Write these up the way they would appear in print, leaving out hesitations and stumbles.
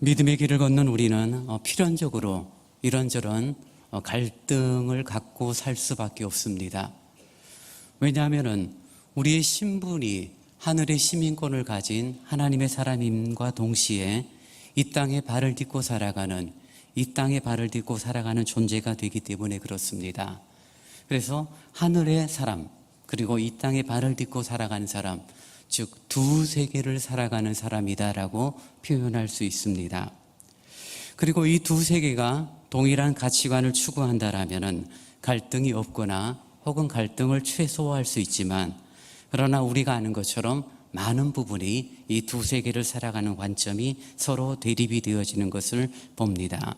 믿음의 길을 걷는 우리는 필연적으로 이런저런 갈등을 갖고 살 수밖에 없습니다. 왜냐하면 우리의 신분이 하늘의 시민권을 가진 하나님의 사람임과 동시에 이 땅에 발을 딛고 살아가는 존재가 되기 때문에 그렇습니다. 그래서 하늘의 사람 그리고 이 땅에 발을 딛고 살아가는 사람, 즉 두 세계를 살아가는 사람이다라고 표현할 수 있습니다. 그리고 이 두 세계가 동일한 가치관을 추구한다라면 갈등이 없거나 혹은 갈등을 최소화할 수 있지만, 그러나 우리가 아는 것처럼 많은 부분이 이 두 세계를 살아가는 관점이 서로 대립이 되어지는 것을 봅니다.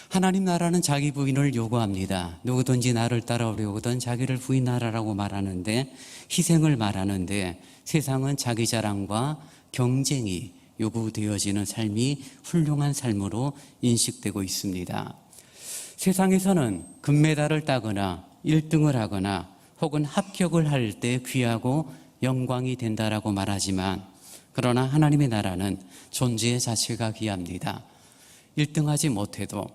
하나님 나라는 자기 부인을 요구합니다. 누구든지 나를 따라오려거든 자기를 부인하라라고 말하는데, 희생을 말하는데, 세상은 자기 자랑과 경쟁이 요구되어지는 삶이 훌륭한 삶으로 인식되고 있습니다. 세상에서는 금메달을 따거나 1등을 하거나 혹은 합격을 할 때 귀하고 영광이 된다라고 말하지만, 그러나 하나님의 나라는 존재 자체가 귀합니다. 1등하지 못해도,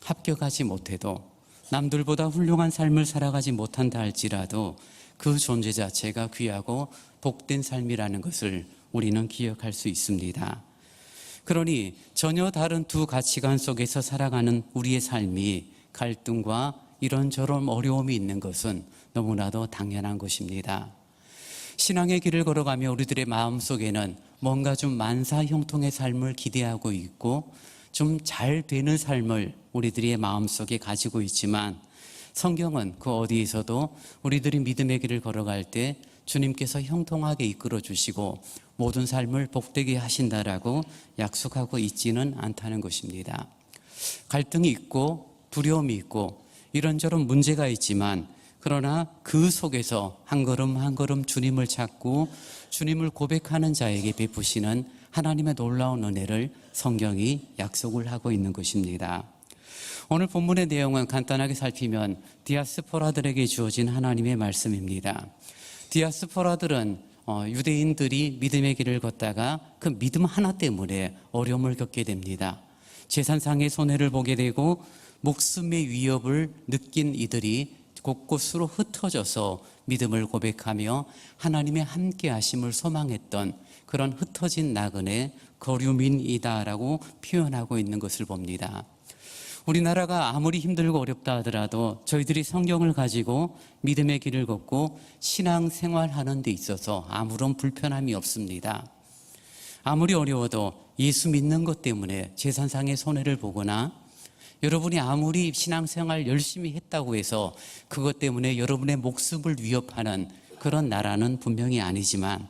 합격하지 못해도, 남들보다 훌륭한 삶을 살아가지 못한다 할지라도 그 존재 자체가 귀하고 복된 삶이라는 것을 우리는 기억할 수 있습니다. 그러니 전혀 다른 두 가치관 속에서 살아가는 우리의 삶이 갈등과 이런저런 어려움이 있는 것은 너무나도 당연한 것입니다. 신앙의 길을 걸어가며 우리들의 마음속에는 뭔가 좀 만사 형통의 삶을 기대하고 있고 좀 잘 되는 삶을 우리들의 마음속에 가지고 있지만, 성경은 그 어디에서도 우리들이 믿음의 길을 걸어갈 때 주님께서 형통하게 이끌어 주시고 모든 삶을 복되게 하신다라고 약속하고 있지는 않다는 것입니다. 갈등이 있고 두려움이 있고 이런저런 문제가 있지만, 그러나 그 속에서 한 걸음 한 걸음 주님을 찾고 주님을 고백하는 자에게 베푸시는 하나님의 놀라운 은혜를 성경이 약속을 하고 있는 것입니다. 오늘 본문의 내용은 간단하게 살피면 디아스포라들에게 주어진 하나님의 말씀입니다. 디아스포라들은 유대인들이 믿음의 길을 걷다가 그 믿음 하나 때문에 어려움을 겪게 됩니다. 재산상의 손해를 보게 되고 목숨의 위협을 느낀 이들이 곳곳으로 흩어져서 믿음을 고백하며 하나님의 함께 하심을 소망했던 그런 흩어진 나그네 거류민이다라고 표현하고 있는 것을 봅니다. 우리나라가 아무리 힘들고 어렵다 하더라도 저희들이 성경을 가지고 믿음의 길을 걷고 신앙생활하는 데 있어서 아무런 불편함이 없습니다. 아무리 어려워도 예수 믿는 것 때문에 재산상의 손해를 보거나, 여러분이 아무리 신앙생활 열심히 했다고 해서 그것 때문에 여러분의 목숨을 위협하는 그런 나라는 분명히 아니지만,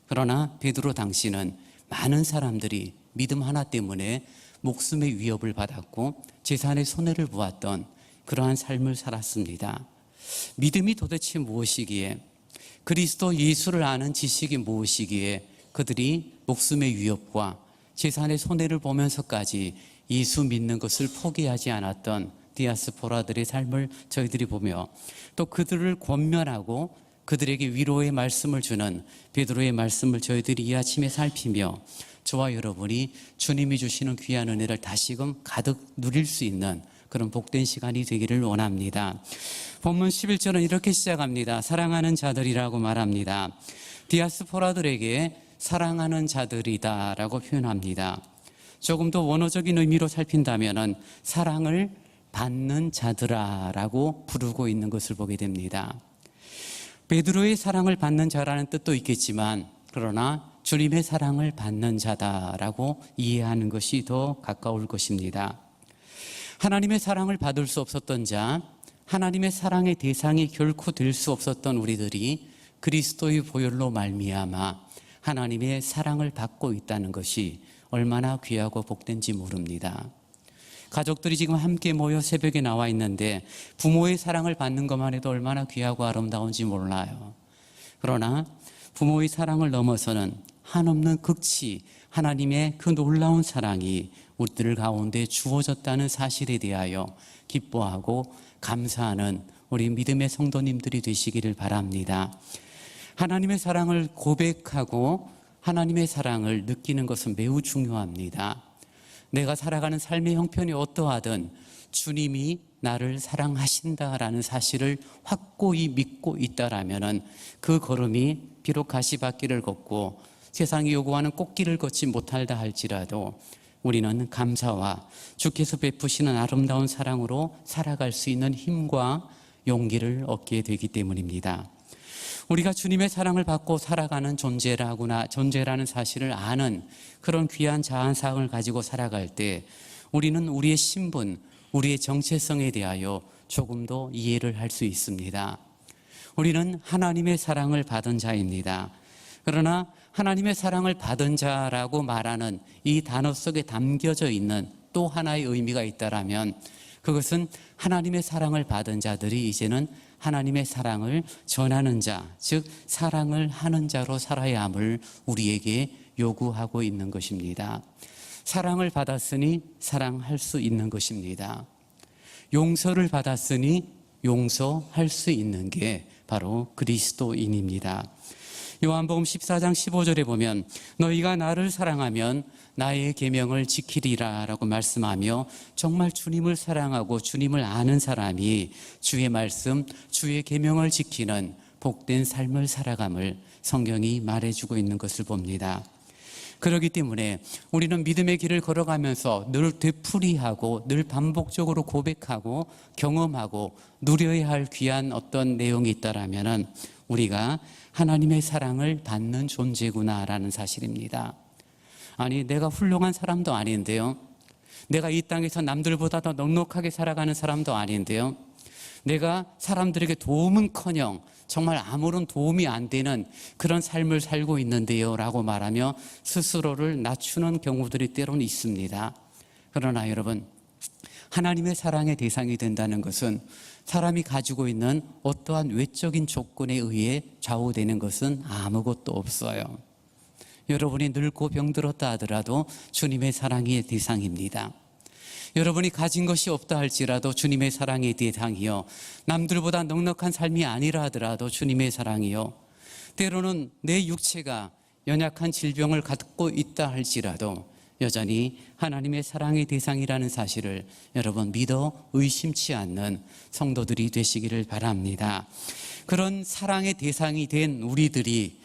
그러나 베드로 당시는 많은 사람들이 믿음 하나 때문에 목숨의 위협을 받았고 재산의 손해를 보았던 그러한 삶을 살았습니다. 믿음이 도대체 무엇이기에, 그리스도 예수를 아는 지식이 무엇이기에 그들이 목숨의 위협과 재산의 손해를 보면서까지 예수 믿는 것을 포기하지 않았던 디아스포라들의 삶을 저희들이 보며, 또 그들을 권면하고 그들에게 위로의 말씀을 주는 베드로의 말씀을 저희들이 이 아침에 살피며, 저와 여러분이 주님이 주시는 귀한 은혜를 다시금 가득 누릴 수 있는 그런 복된 시간이 되기를 원합니다. 본문 11절은 이렇게 시작합니다. 사랑하는 자들이라고 말합니다. 디아스포라들에게 사랑하는 자들이다 라고 표현합니다. 조금 더 원어적인 의미로 살핀다면 사랑을 받는 자들아 라고 부르고 있는 것을 보게 됩니다. 베드로의 사랑을 받는 자라는 뜻도 있겠지만, 그러나 주님의 사랑을 받는 자다라고 이해하는 것이 더 가까울 것입니다. 하나님의 사랑을 받을 수 없었던 자, 하나님의 사랑의 대상이 결코 될 수 없었던 우리들이 그리스도의 보혈로 말미암아 하나님의 사랑을 받고 있다는 것이 얼마나 귀하고 복된지 모릅니다. 가족들이 지금 함께 모여 새벽에 나와 있는데 부모의 사랑을 받는 것만 해도 얼마나 귀하고 아름다운지 몰라요. 그러나 부모의 사랑을 넘어서는 한없는 극치 하나님의 그 놀라운 사랑이 우리들 가운데 주어졌다는 사실에 대하여 기뻐하고 감사하는 우리 믿음의 성도님들이 되시기를 바랍니다. 하나님의 사랑을 고백하고 하나님의 사랑을 느끼는 것은 매우 중요합니다. 내가 살아가는 삶의 형편이 어떠하든 주님이 나를 사랑하신다라는 사실을 확고히 믿고 있다라면은 그 걸음이 비록 가시밭길을 걷고 세상이 요구하는 꽃길을 걷지 못한다 할지라도 우리는 감사와 주께서 베푸시는 아름다운 사랑으로 살아갈 수 있는 힘과 용기를 얻게 되기 때문입니다. 우리가 주님의 사랑을 받고 살아가는 존재라는 사실을 아는 그런 귀한 자아상을 가지고 살아갈 때 우리는 우리의 신분, 우리의 정체성에 대하여 조금 더 이해를 할 수 있습니다. 우리는 하나님의 사랑을 받은 자입니다. 그러나 하나님의 사랑을 받은 자라고 말하는 이 단어 속에 담겨져 있는 또 하나의 의미가 있다라면 그것은 하나님의 사랑을 받은 자들이 이제는 하나님의 사랑을 전하는 자, 즉 사랑을 하는 자로 살아야 함을 우리에게 요구하고 있는 것입니다. 사랑을 받았으니 사랑할 수 있는 것입니다. 용서를 받았으니 용서할 수 있는 게 바로 그리스도인입니다. 요한복음 14장 15절에 보면 너희가 나를 사랑하면 나의 계명을 지키리라 라고 말씀하며 정말 주님을 사랑하고 주님을 아는 사람이 주의 말씀, 주의 계명을 지키는 복된 삶을 살아감을 성경이 말해주고 있는 것을 봅니다. 그렇기 때문에 우리는 믿음의 길을 걸어가면서 늘 되풀이하고 늘 반복적으로 고백하고 경험하고 누려야 할 귀한 어떤 내용이 있다라면은 우리가 하나님의 사랑을 받는 존재구나라는 사실입니다. 아니, 내가 훌륭한 사람도 아닌데요. 내가 이 땅에서 남들보다 더 넉넉하게 살아가는 사람도 아닌데요. 내가 사람들에게 도움은커녕 정말 아무런 도움이 안 되는 그런 삶을 살고 있는데요 라고 말하며 스스로를 낮추는 경우들이 때로는 있습니다. 그러나 여러분, 하나님의 사랑의 대상이 된다는 것은 사람이 가지고 있는 어떠한 외적인 조건에 의해 좌우되는 것은 아무것도 없어요. 여러분이 늙고 병들었다 하더라도 주님의 사랑의 대상입니다. 여러분이 가진 것이 없다 할지라도 주님의 사랑의 대상이요, 남들보다 넉넉한 삶이 아니라 하더라도 주님의 사랑이요, 때로는 내 육체가 연약한 질병을 갖고 있다 할지라도 여전히 하나님의 사랑의 대상이라는 사실을 여러분 믿어 의심치 않는 성도들이 되시기를 바랍니다. 그런 사랑의 대상이 된 우리들이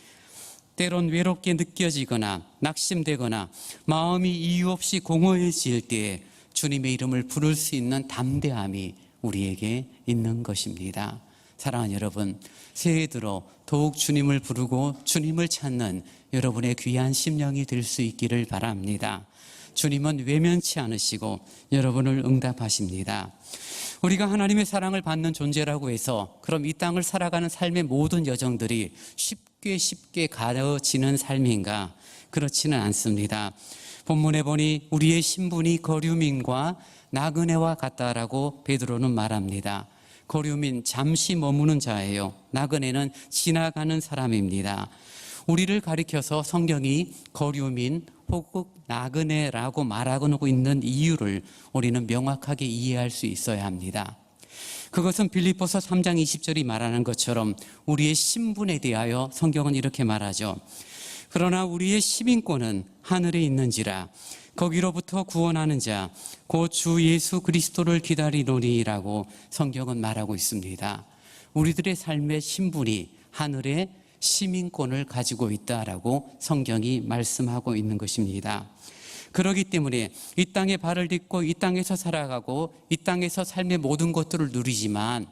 때론 외롭게 느껴지거나 낙심되거나 마음이 이유 없이 공허해질 때에 주님의 이름을 부를 수 있는 담대함이 우리에게 있는 것입니다. 사랑하는 여러분, 새해 들어 더욱 주님을 부르고 주님을 찾는 여러분의 귀한 심령이 될 수 있기를 바랍니다. 주님은 외면치 않으시고 여러분을 응답하십니다. 우리가 하나님의 사랑을 받는 존재라고 해서 그럼 이 땅을 살아가는 삶의 모든 여정들이 쉽게 가려지는 삶인가? 그렇지는 않습니다. 본문에 보니 우리의 신분이 거류민과 나그네와 같다라고 베드로는 말합니다. 거류민, 잠시 머무는 자예요. 나그네는 지나가는 사람입니다. 우리를 가리켜서 성경이 거류민 혹은 나그네라고 말하고 있는 이유를 우리는 명확하게 이해할 수 있어야 합니다. 그것은 빌립보서 3장 20절이 말하는 것처럼 우리의 신분에 대하여 성경은 이렇게 말하죠. 그러나 우리의 시민권은 하늘에 있는지라 거기로부터 구원하는 자 곧 주 예수 그리스도를 기다리노니라고 성경은 말하고 있습니다. 우리들의 삶의 신분이 하늘의 시민권을 가지고 있다라고 성경이 말씀하고 있는 것입니다. 그렇기 때문에 이 땅에 발을 딛고 이 땅에서 살아가고 이 땅에서 삶의 모든 것들을 누리지만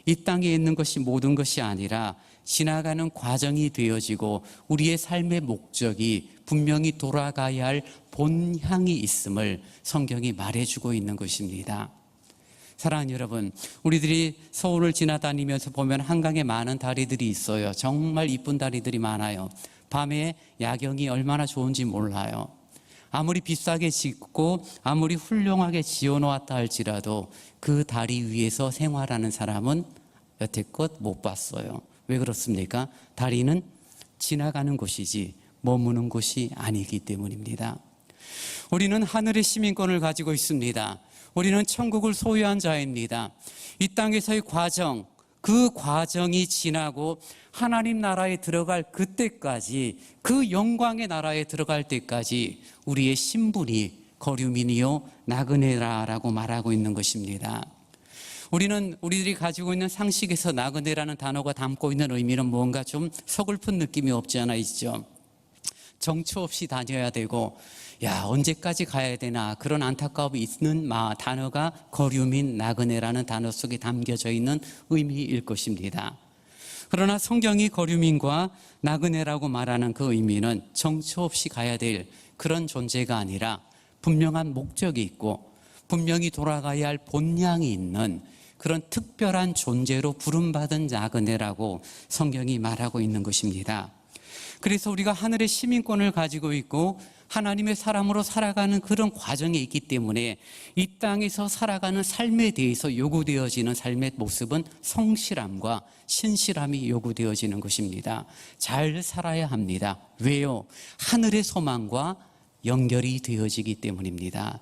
이 땅에 있는 것이 모든 것이 아니라 지나가는 과정이 되어지고 우리의 삶의 목적이 분명히 돌아가야 할 본향이 있음을 성경이 말해주고 있는 것입니다. 사랑하는 여러분, 우리들이 서울을 지나다니면서 보면 한강에 많은 다리들이 있어요. 정말 이쁜 다리들이 많아요. 밤에 야경이 얼마나 좋은지 몰라요. 아무리 비싸게 짓고 아무리 훌륭하게 지어놓았다 할지라도 그 다리 위에서 생활하는 사람은 여태껏 못 봤어요. 왜 그렇습니까? 다리는 지나가는 곳이지 머무는 곳이 아니기 때문입니다. 우리는 하늘의 시민권을 가지고 있습니다. 우리는 천국을 소유한 자입니다. 이 땅에서의 과정, 그 과정이 지나고 하나님 나라에 들어갈 그때까지, 그 영광의 나라에 들어갈 때까지 우리의 신분이 거류민이요 나그네라라고 말하고 있는 것입니다. 우리들이 가지고 있는 상식에서 나그네라는 단어가 담고 있는 의미는 뭔가 좀 서글픈 느낌이 없지 않아 있죠. 정처 없이 다녀야 되고 언제까지 가야 되나 그런 안타까움이 있는 단어가 거류민 나그네라는 단어 속에 담겨져 있는 의미일 것입니다. 그러나 성경이 거류민과 나그네라고 말하는 그 의미는 정처 없이 가야 될 그런 존재가 아니라 분명한 목적이 있고 분명히 돌아가야 할 본향이 있는 그런 특별한 존재로 부름받은 나그네라고 성경이 말하고 있는 것입니다. 그래서 우리가 하늘의 시민권을 가지고 있고 하나님의 사람으로 살아가는 그런 과정에 있기 때문에 이 땅에서 살아가는 삶에 대해서 요구되어지는 삶의 모습은 성실함과 신실함이 요구되어지는 것입니다. 잘 살아야 합니다. 왜요? 하늘의 소망과 연결이 되어지기 때문입니다.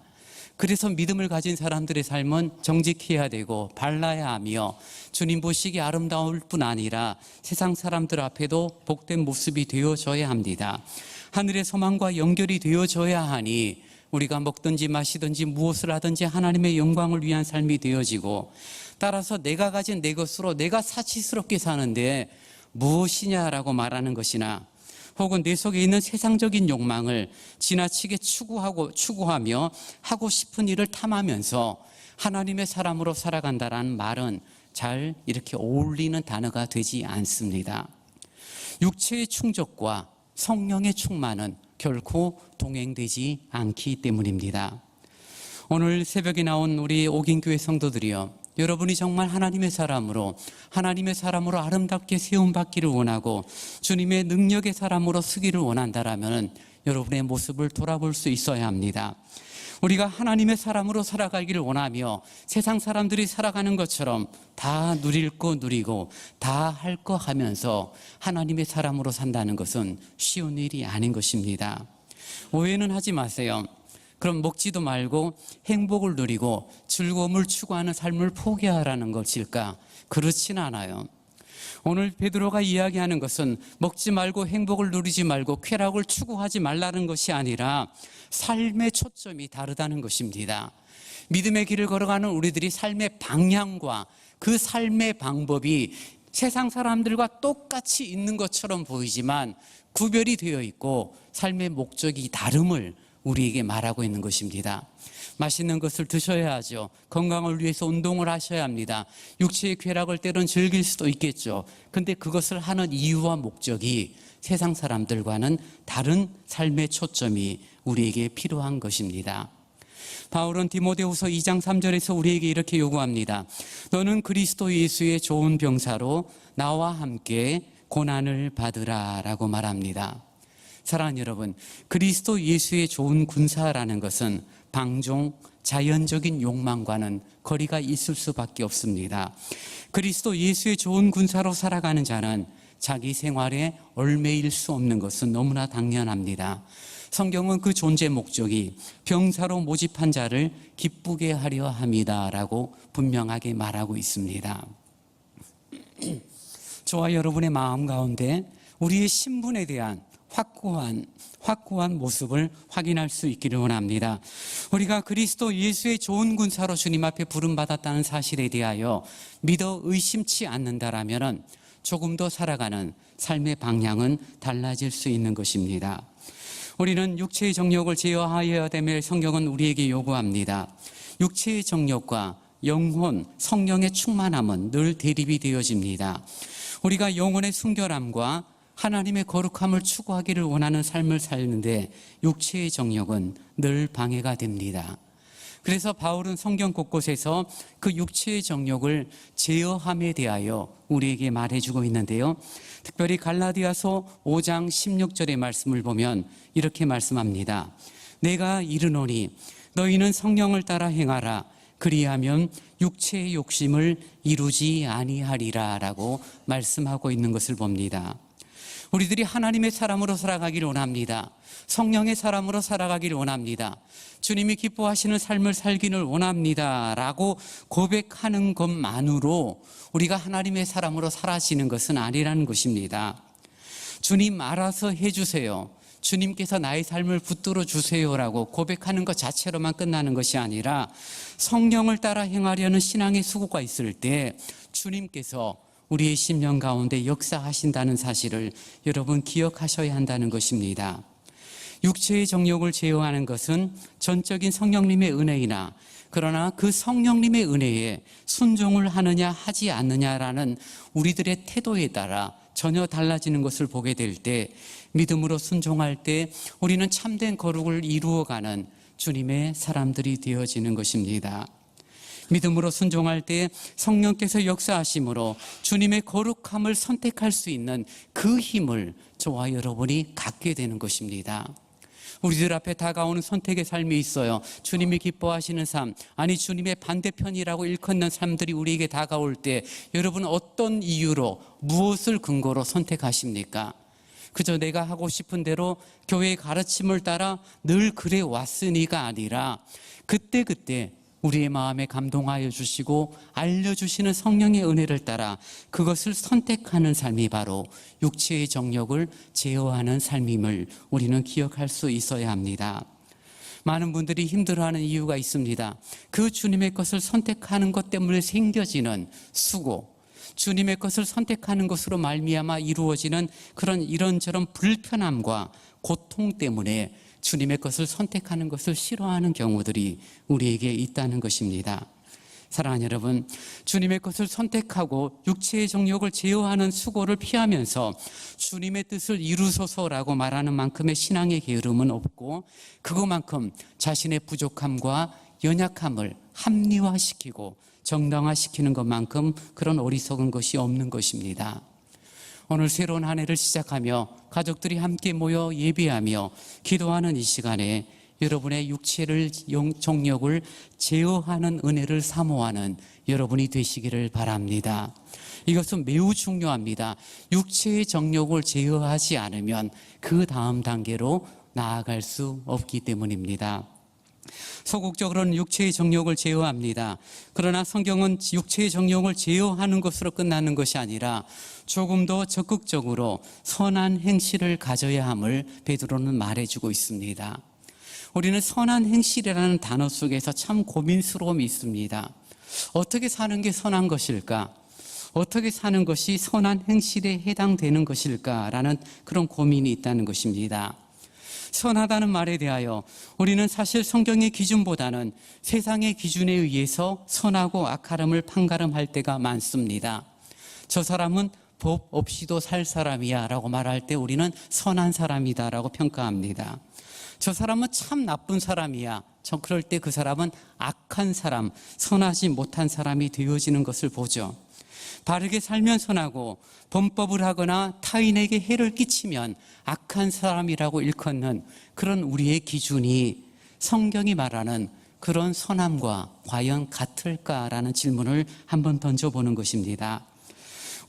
그래서 믿음을 가진 사람들의 삶은 정직해야 되고 발라야 하며 주님 보시기 아름다울 뿐 아니라 세상 사람들 앞에도 복된 모습이 되어져야 합니다. 하늘의 소망과 연결이 되어져야 하니 우리가 먹든지 마시든지 무엇을 하든지 하나님의 영광을 위한 삶이 되어지고, 따라서 내가 가진 내 것으로 내가 사치스럽게 사는데 무엇이냐라고 말하는 것이나 혹은 내 속에 있는 세상적인 욕망을 지나치게 추구하며 하고 싶은 일을 탐하면서 하나님의 사람으로 살아간다라는 말은 잘 이렇게 어울리는 단어가 되지 않습니다. 육체의 충족과 성령의 충만은 결코 동행되지 않기 때문입니다. 오늘 새벽에 나온 우리 옥인교회 성도들이요, 여러분이 정말 하나님의 사람으로 아름답게 세움받기를 원하고 주님의 능력의 사람으로 쓰기를 원한다라면 여러분의 모습을 돌아볼 수 있어야 합니다. 우리가 하나님의 사람으로 살아가기를 원하며 세상 사람들이 살아가는 것처럼 다 누릴 거 누리고 다 할 거 하면서 하나님의 사람으로 산다는 것은 쉬운 일이 아닌 것입니다. 오해는 하지 마세요. 그럼 먹지도 말고 행복을 누리고 즐거움을 추구하는 삶을 포기하라는 것일까? 그렇진 않아요. 오늘 베드로가 이야기하는 것은 먹지 말고 행복을 누리지 말고 쾌락을 추구하지 말라는 것이 아니라 삶의 초점이 다르다는 것입니다. 믿음의 길을 걸어가는 우리들이 삶의 방향과 그 삶의 방법이 세상 사람들과 똑같이 있는 것처럼 보이지만 구별이 되어 있고 삶의 목적이 다름을 우리에게 말하고 있는 것입니다. 맛있는 것을 드셔야 하죠. 건강을 위해서 운동을 하셔야 합니다. 육체의 쾌락을 때론 즐길 수도 있겠죠. 근데 그것을 하는 이유와 목적이 세상 사람들과는 다른 삶의 초점이 우리에게 필요한 것입니다. 바울은 디모데후서 2장 3절에서 우리에게 이렇게 요구합니다. 너는 그리스도 예수의 좋은 병사로 나와 함께 고난을 받으라 라고 말합니다. 사랑하는 여러분, 그리스도 예수의 좋은 군사라는 것은 방종, 자연적인 욕망과는 거리가 있을 수밖에 없습니다. 그리스도 예수의 좋은 군사로 살아가는 자는 자기 생활에 얽매일 수 없는 것은 너무나 당연합니다. 성경은 그 존재 목적이 병사로 모집한 자를 기쁘게 하려 함이다라고 분명하게 말하고 있습니다. 저와 여러분의 마음 가운데 우리의 신분에 대한 확고한 모습을 확인할 수 있기를 원합니다. 우리가 그리스도 예수의 좋은 군사로 주님 앞에 부름받았다는 사실에 대하여 믿어 의심치 않는다라면 조금 더 살아가는 삶의 방향은 달라질 수 있는 것입니다. 우리는 육체의 정욕을 제어하여야 됨을 성경은 우리에게 요구합니다. 육체의 정욕과 영혼, 성령의 충만함은 늘 대립이 되어집니다. 우리가 영혼의 순결함과 하나님의 거룩함을 추구하기를 원하는 삶을 사는데 육체의 정욕은 늘 방해가 됩니다. 그래서 바울은 성경 곳곳에서 그 육체의 정욕을 제어함에 대하여 우리에게 말해주고 있는데요. 특별히 갈라디아서 5장 16절의 말씀을 보면 이렇게 말씀합니다. 내가 이르노니 너희는 성령을 따라 행하라. 그리하면 육체의 욕심을 이루지 아니하리라 라고 말씀하고 있는 것을 봅니다. 우리들이 하나님의 사람으로 살아가기를 원합니다. 성령의 사람으로 살아가기를 원합니다. 주님이 기뻐하시는 삶을 살기를 원합니다 라고 고백하는 것만으로 우리가 하나님의 사람으로 살아지는 것은 아니라는 것입니다. 주님 알아서 해주세요. 주님께서 나의 삶을 붙들어 주세요라고 고백하는 것 자체로만 끝나는 것이 아니라 성령을 따라 행하려는 신앙의 수고가 있을 때 주님께서 우리의 심령 가운데 역사하신다는 사실을 여러분 기억하셔야 한다는 것입니다. 육체의 정욕을 제어하는 것은 전적인 성령님의 은혜이나 그러나 그 성령님의 은혜에 순종을 하느냐 하지 않느냐라는 우리들의 태도에 따라 전혀 달라지는 것을 보게 될 때 믿음으로 순종할 때 우리는 참된 거룩을 이루어가는 주님의 사람들이 되어지는 것입니다. 믿음으로 순종할 때 성령께서 역사하심으로 주님의 거룩함을 선택할 수 있는 그 힘을 저와 여러분이 갖게 되는 것입니다. 우리들 앞에 다가오는 선택의 삶이 있어요. 주님이 기뻐하시는 삶, 아니 주님의 반대편이라고 일컫는 삶들이 우리에게 다가올 때 여러분 어떤 이유로 무엇을 근거로 선택하십니까? 그저 내가 하고 싶은 대로 교회의 가르침을 따라 늘 그래 왔으니가 아니라 그때그때 우리의 마음에 감동하여 주시고 알려주시는 성령의 은혜를 따라 그것을 선택하는 삶이 바로 육체의 정욕을 제어하는 삶임을 우리는 기억할 수 있어야 합니다. 많은 분들이 힘들어하는 이유가 있습니다. 그 주님의 것을 선택하는 것 때문에 생겨지는 수고, 주님의 것을 선택하는 것으로 말미암아 이루어지는 그런 이런저런 불편함과 고통 때문에 주님의 것을 선택하는 것을 싫어하는 경우들이 우리에게 있다는 것입니다. 사랑하는 여러분, 주님의 것을 선택하고 육체의 정욕을 제어하는 수고를 피하면서 주님의 뜻을 이루소서라고 말하는 만큼의 신앙의 게으름은 없고 그것만큼 자신의 부족함과 연약함을 합리화시키고 정당화시키는 것만큼 그런 어리석은 것이 없는 것입니다. 오늘 새로운 한 해를 시작하며 가족들이 함께 모여 예배하며 기도하는 이 시간에 여러분의 육체를 정욕을 제어하는 은혜를 사모하는 여러분이 되시기를 바랍니다. 이것은 매우 중요합니다. 육체의 정욕을 제어하지 않으면 그 다음 단계로 나아갈 수 없기 때문입니다. 소극적으로는 육체의 정욕을 제어합니다. 그러나 성경은 육체의 정욕을 제어하는 것으로 끝나는 것이 아니라 조금 더 적극적으로 선한 행실을 가져야 함을 베드로는 말해주고 있습니다. 우리는 선한 행실이라는 단어 속에서 참 고민스러움이 있습니다. 어떻게 사는 게 선한 것일까? 어떻게 사는 것이 선한 행실에 해당되는 것일까라는 그런 고민이 있다는 것입니다. 선하다는 말에 대하여 우리는 사실 성경의 기준보다는 세상의 기준에 의해서 선하고 악함을 판가름할 때가 많습니다. 저 사람은 법 없이도 살 사람이야 라고 말할 때 우리는 선한 사람이다 라고 평가합니다. 저 사람은 참 나쁜 사람이야. 그럴 때 그 사람은 악한 사람, 선하지 못한 사람이 되어지는 것을 보죠. 바르게 살면 선하고 범법을 하거나 타인에게 해를 끼치면 악한 사람이라고 일컫는 그런 우리의 기준이 성경이 말하는 그런 선함과 과연 같을까라는 질문을 한번 던져보는 것입니다.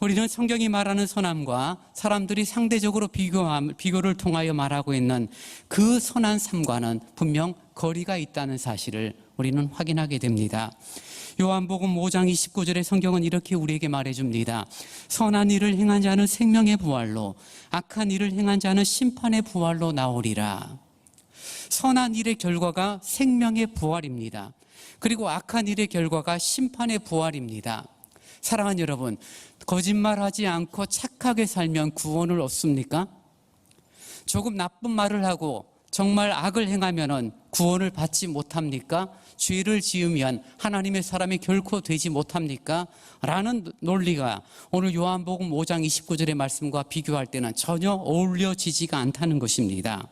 우리는 성경이 말하는 선함과 사람들이 상대적으로 비교를 통하여 말하고 있는 그 선한 삶과는 분명 거리가 있다는 사실을 우리는 확인하게 됩니다. 요한복음 5장 29절의 성경은 이렇게 우리에게 말해줍니다. 선한 일을 행한 자는 생명의 부활로 악한 일을 행한 자는 심판의 부활로 나오리라. 선한 일의 결과가 생명의 부활입니다. 그리고 악한 일의 결과가 심판의 부활입니다. 사랑하는 여러분, 거짓말하지 않고 착하게 살면 구원을 얻습니까? 조금 나쁜 말을 하고 정말 악을 행하면 구원을 받지 못합니까? 죄를 지으면 하나님의 사람이 결코 되지 못합니까? 라는 논리가 오늘 요한복음 5장 29절의 말씀과 비교할 때는 전혀 어울려지지가 않다는 것입니다.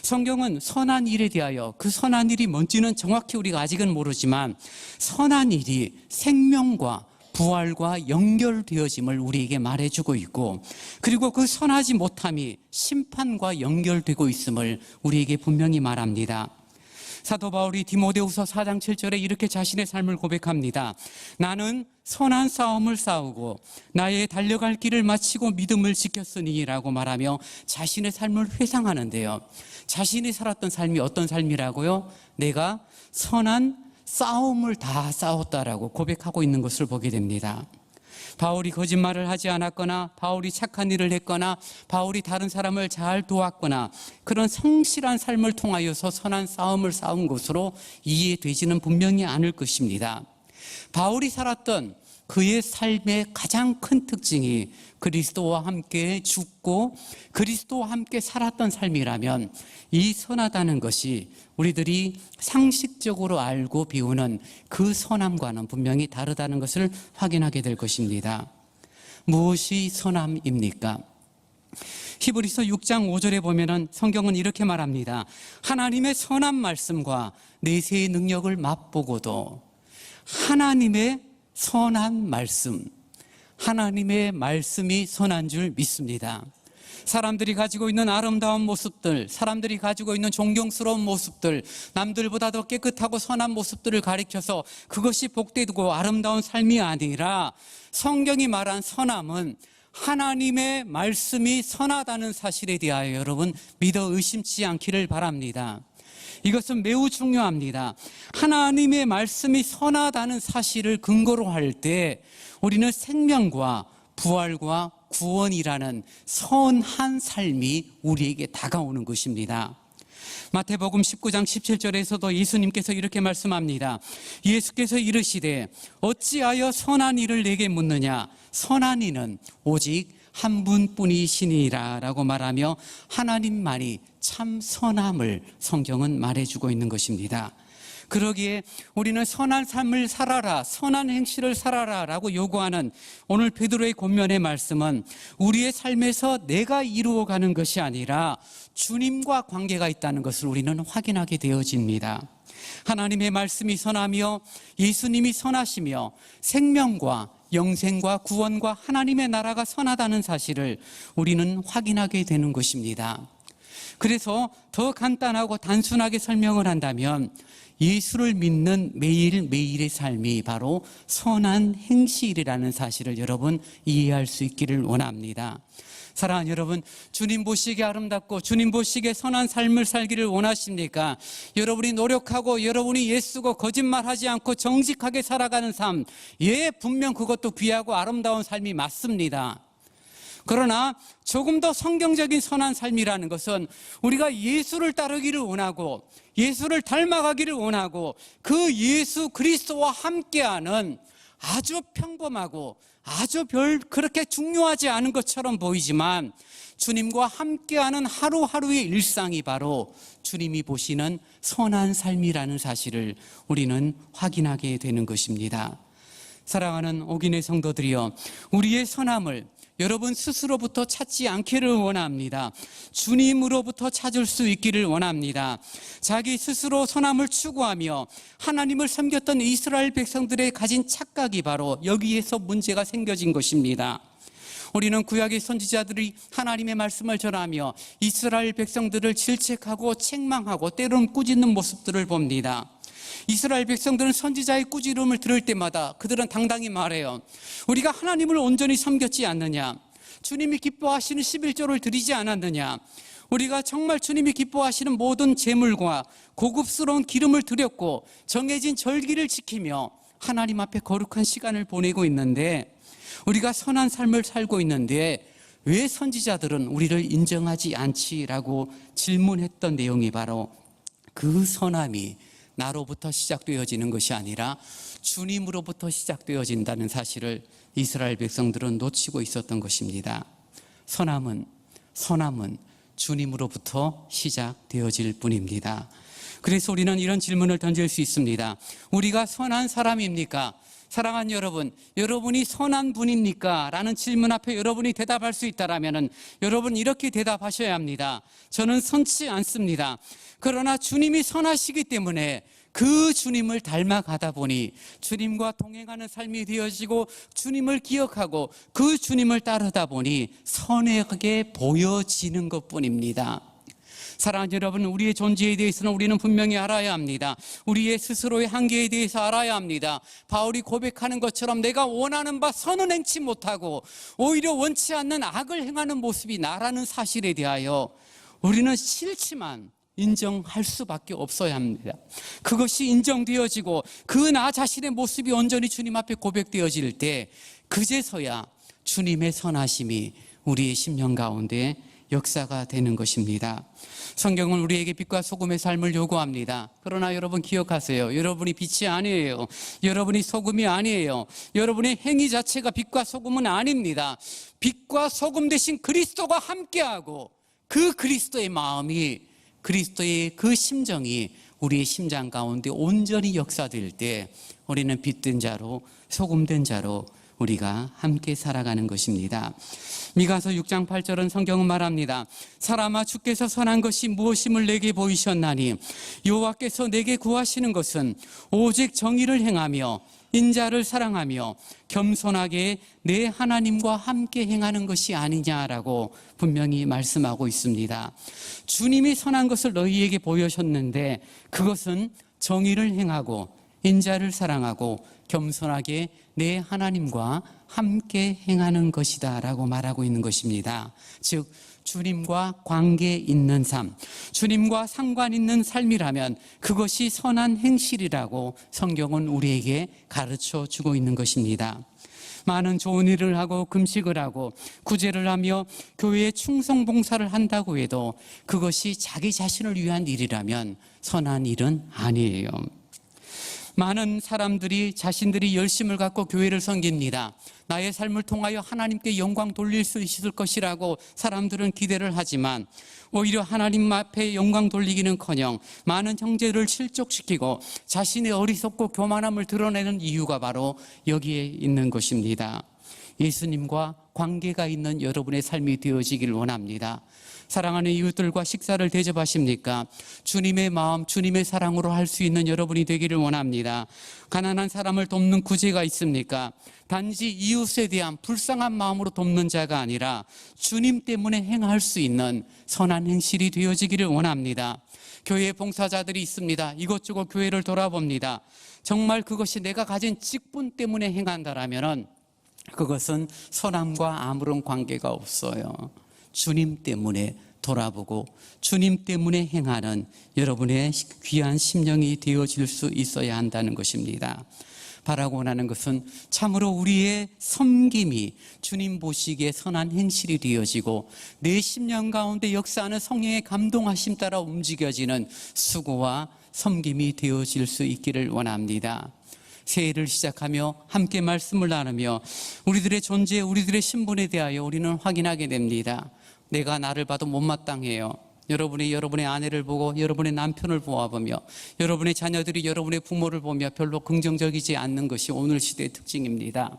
성경은 선한 일에 대하여 그 선한 일이 뭔지는 정확히 우리가 아직은 모르지만 선한 일이 생명과 부활과 연결되어짐을 우리에게 말해주고 있고 그리고 그 선하지 못함이 심판과 연결되고 있음을 우리에게 분명히 말합니다. 사도 바울이 디모데후서 4장 7절에 이렇게 자신의 삶을 고백합니다. 나는 선한 싸움을 싸우고 나의 달려갈 길을 마치고 믿음을 지켰으니 라고 말하며 자신의 삶을 회상하는데요. 자신이 살았던 삶이 어떤 삶이라고요? 내가 선한 싸움을 다 싸웠다라고 고백하고 있는 것을 보게 됩니다. 바울이 거짓말을 하지 않았거나 바울이 착한 일을 했거나 바울이 다른 사람을 잘 도왔거나 그런 성실한 삶을 통하여서 선한 싸움을 싸운 것으로 이해되지는 분명히 않을 것입니다. 바울이 살았던 그의 삶의 가장 큰 특징이 그리스도와 함께 죽고 그리스도와 함께 살았던 삶이라면 이 선하다는 것이 우리들이 상식적으로 알고 비우는 그 선함과는 분명히 다르다는 것을 확인하게 될 것입니다. 무엇이 선함입니까? 히브리서 6장 5절에 보면은 성경은 이렇게 말합니다. 하나님의 선한 말씀과 내세의 능력을 맛보고도 하나님의 선한 말씀, 하나님의 말씀이 선한 줄 믿습니다. 사람들이 가지고 있는 아름다운 모습들, 사람들이 가지고 있는 존경스러운 모습들, 남들보다 더 깨끗하고 선한 모습들을 가리켜서 그것이 복되고 아름다운 삶이 아니라 성경이 말한 선함은 하나님의 말씀이 선하다는 사실에 대하여 여러분 믿어 의심치 않기를 바랍니다. 이것은 매우 중요합니다. 하나님의 말씀이 선하다는 사실을 근거로 할 때 우리는 생명과 부활과 구원이라는 선한 삶이 우리에게 다가오는 것입니다. 마태복음 19장 17절에서도 예수님께서 이렇게 말씀합니다. 예수께서 이르시되 어찌하여 선한 일을 내게 묻느냐? 선한 이는 오직 한 분뿐이시니라 라고 말하며 하나님만이 참 선함을 성경은 말해주고 있는 것입니다. 그러기에 우리는 선한 삶을 살아라, 선한 행실을 살아라 라고 요구하는 오늘 베드로의 권면의 말씀은 우리의 삶에서 내가 이루어가는 것이 아니라 주님과 관계가 있다는 것을 우리는 확인하게 되어집니다. 하나님의 말씀이 선하며 예수님이 선하시며 생명과 영생과 구원과 하나님의 나라가 선하다는 사실을 우리는 확인하게 되는 것입니다. 그래서 더 간단하고 단순하게 설명을 한다면 예수를 믿는 매일매일의 삶이 바로 선한 행실이라는 사실을 여러분 이해할 수 있기를 원합니다. 사랑하는 여러분, 주님 보시기에 아름답고 주님 보시기에 선한 삶을 살기를 원하십니까? 여러분이 노력하고 여러분이 애쓰고 거짓말하지 않고 정직하게 살아가는 삶, 분명 그것도 귀하고 아름다운 삶이 맞습니다. 그러나 조금 더 성경적인 선한 삶이라는 것은 우리가 예수를 따르기를 원하고 예수를 닮아가기를 원하고 그 예수 그리스도와 함께하는 아주 평범하고 아주 그렇게 중요하지 않은 것처럼 보이지만 주님과 함께하는 하루하루의 일상이 바로 주님이 보시는 선한 삶이라는 사실을 우리는 확인하게 되는 것입니다. 사랑하는 옥인의 성도들이여, 우리의 선함을 여러분 스스로부터 찾지 않기를 원합니다. 주님으로부터 찾을 수 있기를 원합니다. 자기 스스로 선함을 추구하며 하나님을 섬겼던 이스라엘 백성들의 가진 착각이 바로 여기에서 문제가 생겨진 것입니다. 우리는 구약의 선지자들이 하나님의 말씀을 전하며 이스라엘 백성들을 질책하고 책망하고 때로는 꾸짖는 모습들을 봅니다. 이스라엘 백성들은 선지자의 꾸지름을 들을 때마다 그들은 당당히 말해요. 우리가 하나님을 온전히 섬겼지 않느냐? 주님이 기뻐하시는 11조를 드리지 않았느냐? 우리가 정말 주님이 기뻐하시는 모든 제물과 고급스러운 기름을 드렸고 정해진 절기를 지키며 하나님 앞에 거룩한 시간을 보내고 있는데 우리가 선한 삶을 살고 있는데 왜 선지자들은 우리를 인정하지 않지라고 질문했던 내용이 바로 그 선함이 나로부터 시작되어지는 것이 아니라 주님으로부터 시작되어진다는 사실을 이스라엘 백성들은 놓치고 있었던 것입니다. 선함은 주님으로부터 시작되어질 뿐입니다. 그래서 우리는 이런 질문을 던질 수 있습니다. 우리가 선한 사람입니까? 사랑하는 여러분, 여러분이 선한 분입니까? 라는 질문 앞에 여러분이 대답할 수 있다면 여러분 이렇게 대답하셔야 합니다. 저는 선치 않습니다. 그러나 주님이 선하시기 때문에 그 주님을 닮아가다 보니 주님과 동행하는 삶이 되어지고 주님을 기억하고 그 주님을 따르다 보니 선하게 보여지는 것뿐입니다. 사랑하는 여러분, 우리의 존재에 대해서는 우리는 분명히 알아야 합니다. 우리의 스스로의 한계에 대해서 알아야 합니다. 바울이 고백하는 것처럼 내가 원하는 바 선은 행치 못하고 오히려 원치 않는 악을 행하는 모습이 나라는 사실에 대하여 우리는 싫지만 인정할 수밖에 없어야 합니다. 그것이 인정되어지고 그 나 자신의 모습이 온전히 주님 앞에 고백되어질 때 그제서야 주님의 선하심이 우리의 심령 가운데 역사가 되는 것입니다. 성경은 우리에게 빛과 소금의 삶을 요구합니다. 그러나 여러분 기억하세요. 여러분이 빛이 아니에요. 여러분이 소금이 아니에요. 여러분의 행위 자체가 빛과 소금은 아닙니다. 빛과 소금 대신 그리스도가 함께하고 그 그리스도의 마음이, 그리스도의 그 심정이 우리의 심장 가운데 온전히 역사될 때 우리는 빛된 자로, 소금된 자로 우리가 함께 살아가는 것입니다. 미가서 6장 8절은 성경은 말합니다. 사람아, 주께서 선한 것이 무엇임을 내게 보이셨나니 여호와께서 내게 구하시는 것은 오직 정의를 행하며 인자를 사랑하며 겸손하게 내 하나님과 함께 행하는 것이 아니냐라고 분명히 말씀하고 있습니다. 주님이 선한 것을 너희에게 보여셨는데 그것은 정의를 행하고 인자를 사랑하고 겸손하게 내 하나님과 함께 행하는 것이다 라고 말하고 있는 것입니다. 즉 주님과 관계 있는 삶, 주님과 상관 있는 삶이라면 그것이 선한 행실이라고 성경은 우리에게 가르쳐 주고 있는 것입니다. 많은 좋은 일을 하고 금식을 하고 구제를 하며 교회에 충성 봉사를 한다고 해도 그것이 자기 자신을 위한 일이라면 선한 일은 아니에요. 많은 사람들이 자신들이 열심을 갖고 교회를 섬깁니다. 나의 삶을 통하여 하나님께 영광 돌릴 수 있을 것이라고 사람들은 기대를 하지만 오히려 하나님 앞에 영광 돌리기는커녕 많은 형제를 실족시키고 자신의 어리석고 교만함을 드러내는 이유가 바로 여기에 있는 것입니다. 예수님과 관계가 있는 여러분의 삶이 되어지길 원합니다. 사랑하는 이웃들과 식사를 대접하십니까? 주님의 마음, 주님의 사랑으로 할 수 있는 여러분이 되기를 원합니다. 가난한 사람을 돕는 구제가 있습니까? 단지 이웃에 대한 불쌍한 마음으로 돕는 자가 아니라 주님 때문에 행할 수 있는 선한 행실이 되어지기를 원합니다. 교회 봉사자들이 있습니다. 이것저것 교회를 돌아봅니다. 정말 그것이 내가 가진 직분 때문에 행한다라면 그것은 선함과 아무런 관계가 없어요. 주님 때문에 돌아보고 주님 때문에 행하는 여러분의 귀한 심령이 되어질 수 있어야 한다는 것입니다. 바라고 원하는 것은 참으로 우리의 섬김이 주님 보시기에 선한 행실이 되어지고 내 심령 가운데 역사하는 성령의 감동하심 따라 움직여지는 수고와 섬김이 되어질 수 있기를 원합니다. 새해를 시작하며 함께 말씀을 나누며 우리들의 존재, 우리들의 신분에 대하여 우리는 확인하게 됩니다. 내가 나를 봐도 못마땅해요. 여러분이 여러분의 아내를 보고 여러분의 남편을 보아보며 여러분의 자녀들이 여러분의 부모를 보며 별로 긍정적이지 않는 것이 오늘 시대의 특징입니다.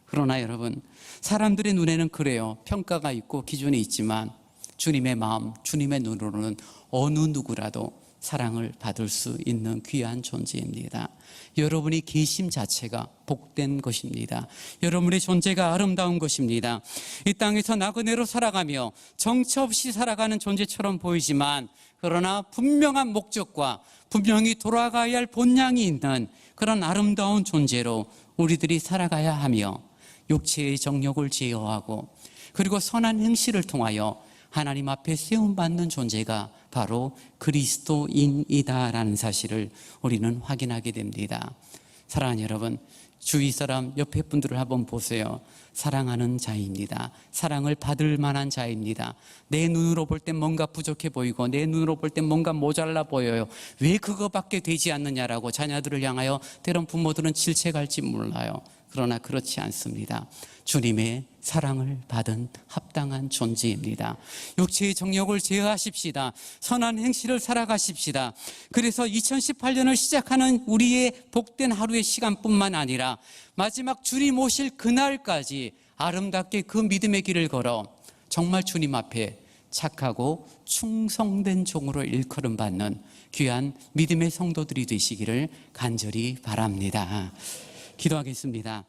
그러나 여러분, 사람들의 눈에는 그래요. 평가가 있고 기준이 있지만 주님의 마음, 주님의 눈으로는 어느 누구라도 사랑을 받을 수 있는 귀한 존재입니다. 여러분이 계심 자체가 복된 것입니다. 여러분의 존재가 아름다운 것입니다. 이 땅에서 나그네로 살아가며 정처 없이 살아가는 존재처럼 보이지만 그러나 분명한 목적과 분명히 돌아가야 할 본향이 있는 그런 아름다운 존재로 우리들이 살아가야 하며 육체의 정욕을 제어하고 그리고 선한 행실을 통하여 하나님 앞에 세움받는 존재가 바로 그리스도인이다라는 사실을 우리는 확인하게 됩니다. 사랑하는 여러분, 주위 사람, 옆에 분들을 한번 보세요. 사랑하는 자입니다. 사랑을 받을 만한 자입니다. 내 눈으로 볼 땐 뭔가 부족해 보이고 내 눈으로 볼 땐 뭔가 모자라 보여요. 왜 그거밖에 되지 않느냐라고 자녀들을 향하여 때론 부모들은 질책할지 몰라요. 그러나 그렇지 않습니다. 주님의 사랑을 받은 합당한 존재입니다. 육체의 정욕을 제어하십시다. 선한 행실을 살아가십시다. 그래서 2018년을 시작하는 우리의 복된 하루의 시간뿐만 아니라 마지막 주님 오실 그날까지 아름답게 그 믿음의 길을 걸어 정말 주님 앞에 착하고 충성된 종으로 일컬음받는 귀한 믿음의 성도들이 되시기를 간절히 바랍니다. 기도하겠습니다.